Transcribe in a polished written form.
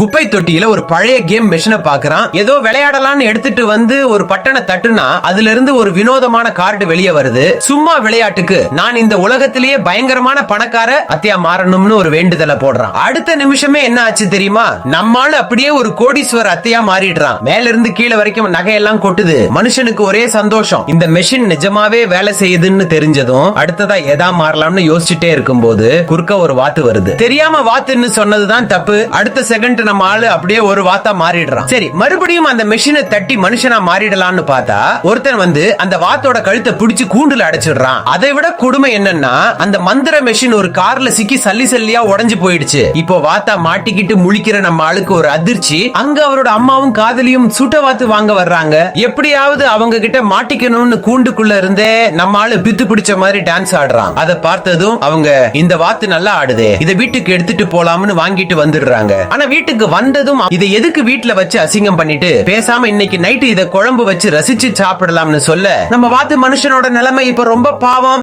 குப்பை தொட்டியில ஒரு பழைய கேம் மெஷினை பாக்குறான். ஏதோ விளையாடலாம்னு எடுத்துட்டு வந்து ஒரு பட்டனை தட்டுனா அதுல இருந்து ஒரு வினோதமான கார்டு வெளியே வருது. சும்மா விளையாட்டுக்கு நான் இந்த உலகத்திலேயே பயங்கரமான பணக்கார அத்தியா மாறணும்னு ஒரு வேண்டுதலை போடுறான். அடுத்த நிமிஷமே என்ன ஆச்சு தெரியுமா? நம்மால அப்படியே ஒரு கோடீஸ்வர் அத்தியா மாறிடுறான். மேல இருந்து கீழே வரைக்கும் நகையெல்லாம் கொட்டுது. மனுஷனுக்கு ஒரே சந்தோஷம். இந்த மெஷின் நிஜமாவே வேலை செய்யுதுன்னு தெரிஞ்சதும் அடுத்ததா எதா மாறலாம்னு யோசிச்சுட்டே இருக்கும்போது குறுக்க ஒரு வாத்து வருது. தெரியாம வாத்துன்னு சொன்னதுதான் தப்பு. அடுத்த செகண்ட் நம்ம ஆளு அப்படியே ஒரு வாத்தா மாறிடுறான். சரி, மறுபடியும் அந்த மெஷினை தட்டி மனுஷனா மாறிடலாம்னு பார்த்தா ஒருத்தன் வந்து அந்த வாத்தோட கழுத்தை பிடிச்சு கூண்டுல அடைச்சிடுறான். அதை விட கொடுமை என்னன்னா அந்த மந்திர மெஷின் ஒரு கார்ல சிக்கி சல்லி சல்லியா உடைஞ்சு போயிடுச்சு. இப்போ வாத்தா மாட்டிக்கிட்டு முழிக்கிற நம்ம ஆளுக்கு ஒரு அதிர்ச்சி. அங்க அவரோட அம்மாவும் காதலியும் சுட்ட வாத்து வாங்க வர்றாங்க. எப்படியாவது அவங்க கிட்ட மாட்டிக்கணும்னு கூண்டுக்குள்ள இருந்தே நம்ம ஆளு பித்து பிடிச்ச மாதிரி டான்ஸ் ஆடுறான். அதை பார்த்ததும் அவங்க இந்த வாத்து நல்லா ஆடுதே, இதை வீட்டுக்கு எடுத்துட்டு போலாம்னு வாங்கிட்டு வந்துடுறாங்க. ஆனா வீட்டுக்கு வந்ததும் இதை எதுக்கு வீட்டுல வச்சு அசிங்கம் பண்ணிட்டு பேசாம இன்னைக்கு நைட்டு இதை குழம்பு வச்சு ரசிச்சு சாப்பிடலாம்னு சொல்ல நம்ம வாத்து மனுஷனோட நிலைமை இப்ப ரொம்ப பாவம்.